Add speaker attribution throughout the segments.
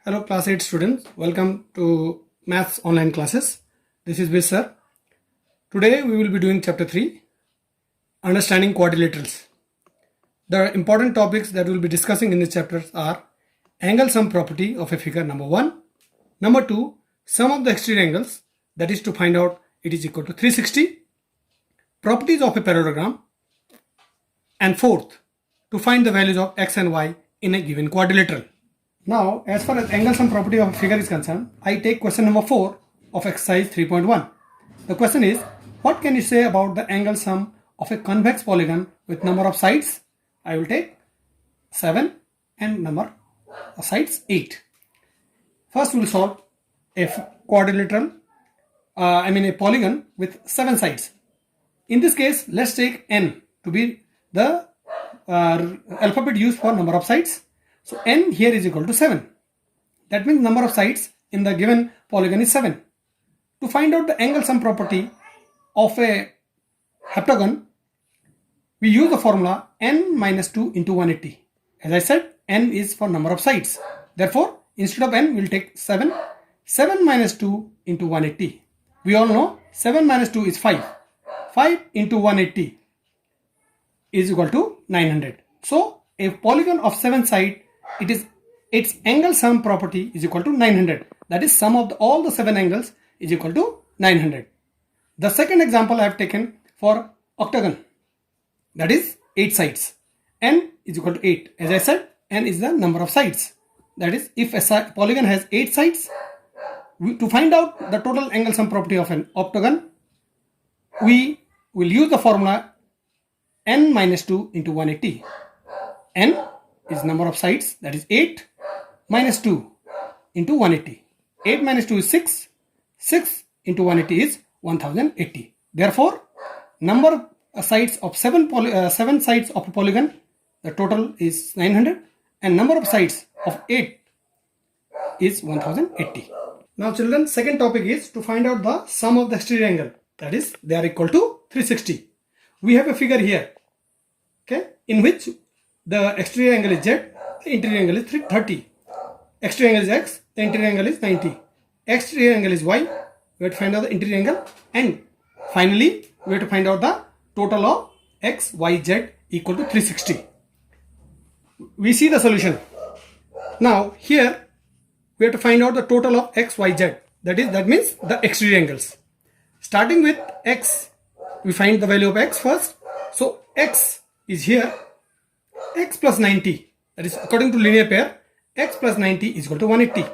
Speaker 1: Hello class 8 students, welcome to maths online classes. This is Viz sir. Today we will be doing chapter 3, understanding quadrilaterals. The important topics that we will be discussing in this chapter are angle sum property of a figure number 1, number 2, sum of the exterior angles, that is to find out it is equal to 360, properties of a parallelogram, and fourth, to find the values of x and y in a given quadrilateral. Now, as far as angle sum property of a figure is concerned, I take question number 4 of exercise 3.1. The question is, what can you say about the angle sum of a convex polygon with number of sides? I will take 7 and number of sides 8. First, we will solve a quadrilateral, a polygon with 7 sides. In this case, let's take n to be the alphabet used for number of sides. So n here is equal to 7. That means number of sides in the given polygon is 7. To find out the angle sum property of a heptagon, we use the formula n minus 2 into 180. As I said, n is for number of sides. Therefore, instead of n, we will take 7. 7 minus 2 into 180. We all know 7 minus 2 is 5. 5 into 180 is equal to 900. So, a polygon of 7 sides, its angle sum property is equal to 900. That is, sum of all the 7 angles is equal to 900. The second example I have taken for octagon, that is 8 sides. N is equal to 8. As I said, n is the number of sides. That is, if a polygon has 8 sides, to find out the total angle sum property of an octagon, we will use the formula n minus 2 into 180. N is number of sides, that is 8 minus 2 into 180. 8 minus 2 is 6. 6 into 180 is 1080. Therefore, number of sides of 7 sides of a polygon, the total is 900, and number of sides of 8 is 1080. Now children, second topic is to find out the sum of the exterior angle, that is they are equal to 360. We have a figure here, okay, in which the exterior angle is z, the interior angle is 30. Exterior angle is x, the interior angle is 90. Exterior angle is y, we have to find out the interior angle, and finally we have to find out the total of x, y, z equal to 360. We see the solution. Now here we have to find out the total of x, y, z. That means the exterior angles. Starting with x, we find the value of x first. So x is here, x plus 90, that is according to linear pair, x plus 90 is equal to 180.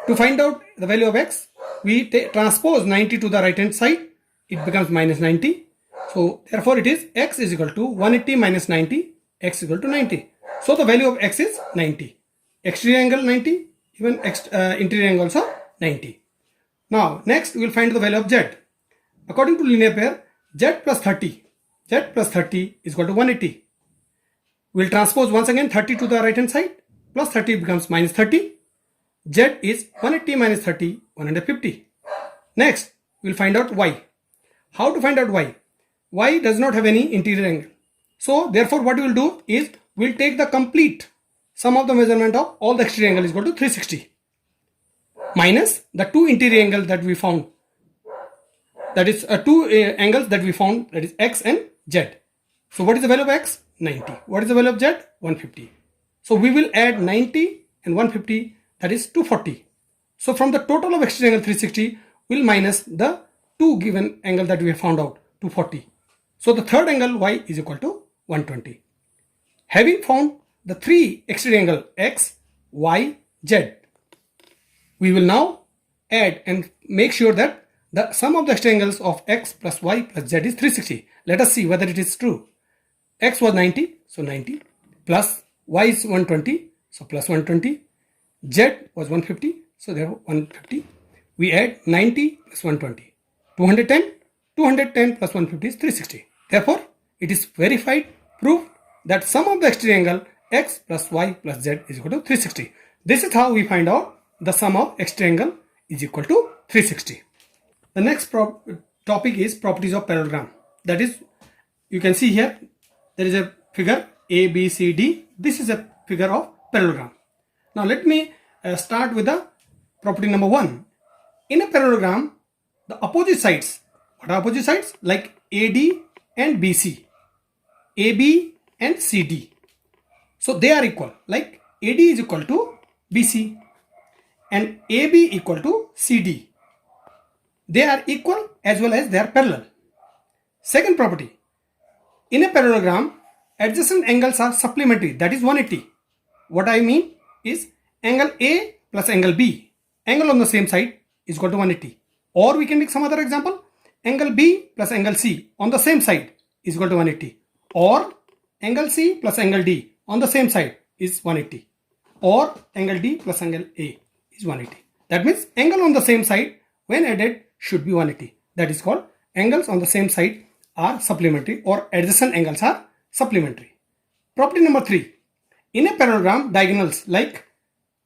Speaker 1: To find out the value of x, we transpose 90 to the right hand side, it becomes minus 90. So therefore it is x is equal to 180 minus 90, x is equal to 90. So the value of x is 90. Exterior angle 90, even interior angle also 90. Now next we will find the value of z. According to linear pair, z plus 30 is equal to 180. We will transpose once again 30 to the right hand side, plus 30 becomes minus 30. Z is 180 minus 30, 150. Next, we will find out y. How to find out y? Y does not have any interior angle. So, therefore, what we will do is, we will take the complete sum of the measurement of all the exterior angle is equal to 360. Minus the two interior angles that we found. That is, two angles that we found, that is x and z. So, what is the value of x? 90. What is the value of z? 150. So we will add 90 and 150, that is 240. So from the total of exterior angle 360, we will minus the two given angle that we have found out, 240. So the third angle y is equal to 120. Having found the three exterior angle x, y, z, we will now add and make sure that the sum of the exterior angles of x plus y plus z is 360. Let us see whether it is true. X was 90, so 90, plus y is 120, so plus 120, z was 150, so therefore 150. We add 90 plus 120, 210, 210 plus 150 is 360. Therefore, it is verified, proved that sum of the exterior angle x plus y plus z is equal to 360. This is how we find out the sum of exterior angle is equal to 360. The next topic is properties of parallelogram. That is, you can see here, there is a figure A, B, C, D. This is a figure of parallelogram. Now let me start with the property number 1. In a parallelogram, the opposite sides, what are opposite sides? Like AD and BC, AB and CD. So they are equal, like AD is equal to BC and AB equal to CD. They are equal as well as they are parallel. Second property, in a parallelogram, adjacent angles are supplementary, that is 180. What I mean is angle A plus angle B, angle on the same side is equal to 180. Or we can take some other example, angle B plus angle C on the same side is equal to 180. Or angle C plus angle D on the same side is 180. Or angle D plus angle A is 180. That means angle on the same side when added should be 180. That is called angles on the same side are supplementary or adjacent angles are supplementary. Property number 3. In a parallelogram, diagonals like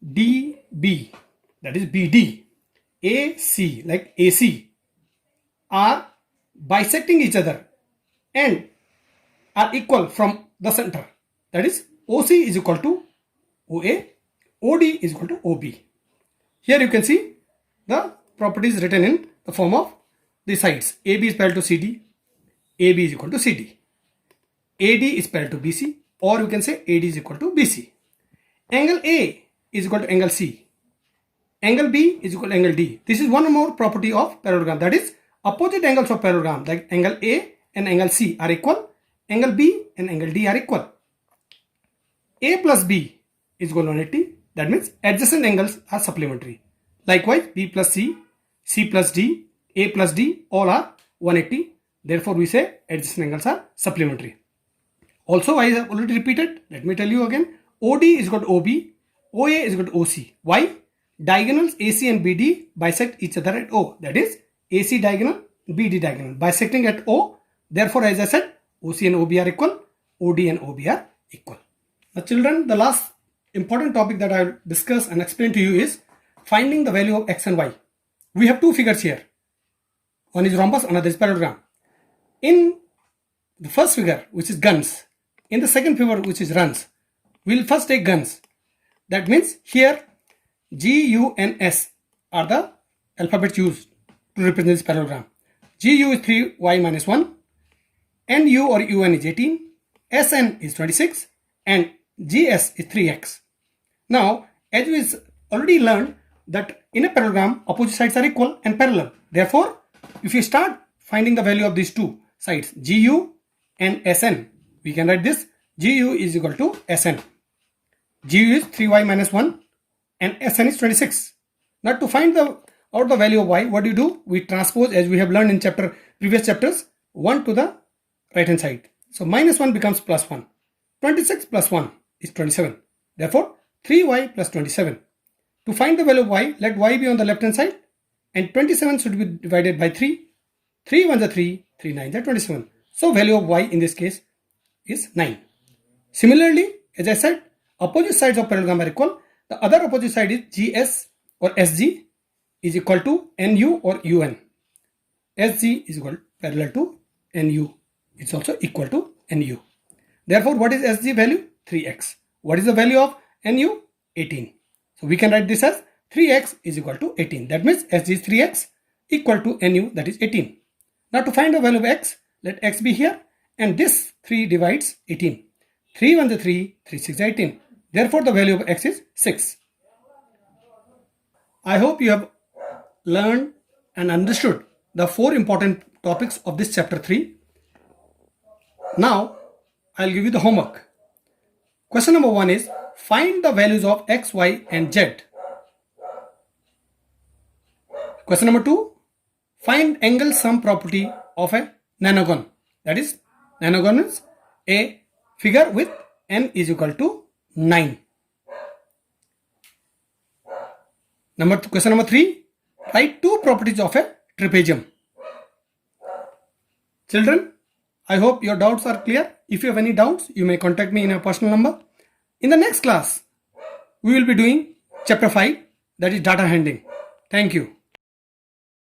Speaker 1: DB, that is BD, AC, like AC, are bisecting each other and are equal from the center. That is OC is equal to OA, OD is equal to OB. Here you can see the properties written in the form of the sides. AB is parallel to CD, AB is equal to CD. AD is parallel to BC, or you can say AD is equal to BC. Angle A is equal to angle C. Angle B is equal to angle D. This is one more property of parallelogram, that is opposite angles of parallelogram, like angle A and angle C are equal, angle B and angle D are equal. A plus B is equal to 180. That means adjacent angles are supplementary. Likewise, B plus C, C plus D, A plus D, all are 180. Therefore, we say adjacent angles are supplementary. Also, I have already repeated. Let me tell you again. OD is equal to OB, OA is equal to OC. Why? Diagonals AC and BD bisect each other at O. That is AC diagonal, BD diagonal bisecting at O. Therefore, as I said, OC and OB are equal, OD and OB are equal. Now children, the last important topic that I will discuss and explain to you is finding the value of X and Y. We have two figures here. One is rhombus, another is parallelogram. In the first figure, which is guns, in the second figure, which is runs, we will first take guns. That means here G, U and S are the alphabets used to represent this parallelogram. GU is 3y minus 1, NU or UN is 18, SN is 26 and GS is 3x. Now, as we already learned that in a parallelogram, opposite sides are equal and parallel. Therefore, if you start finding the value of these two sides, GU and SN, we can write this GU is equal to SN. GU is 3y minus 1 and SN is 26. Now to find out the value of y, what do? We transpose, as we have learned in previous chapters, 1 to the right hand side. So minus 1 becomes plus 1. 26 plus 1 is 27. Therefore 3y plus 27. To find the value of y, let y be on the left hand side and 27 should be divided by 3. 3 1 is 3, 3 9 is 27. So value of y in this case is 9. Similarly, as I said, opposite sides of parallelogram are equal. The other opposite side is GS or SG is equal to NU or UN. SG is equal parallel to NU. It's also equal to NU. Therefore, what is SG value? 3x. What is the value of NU? 18. So we can write this as 3x is equal to 18. That means SG is 3x equal to NU, that is 18. Now to find the value of x, let x be here and this 3 divides 18. 3 1 is 3, 3 6 is 18. Therefore, the value of x is 6. I hope you have learned and understood the 4 important topics of this chapter 3. Now, I'll give you the homework. Question number 1 is, find the values of x, y and z. Question number 2, find angle sum property of a nanogon. That is, nanogon is a figure with n is equal to 9. Question number 3, write 2 properties of a trapezium. Children, I hope your doubts are clear. If you have any doubts, you may contact me in a personal number. In the next class, we will be doing chapter 5, that is data handling. Thank you.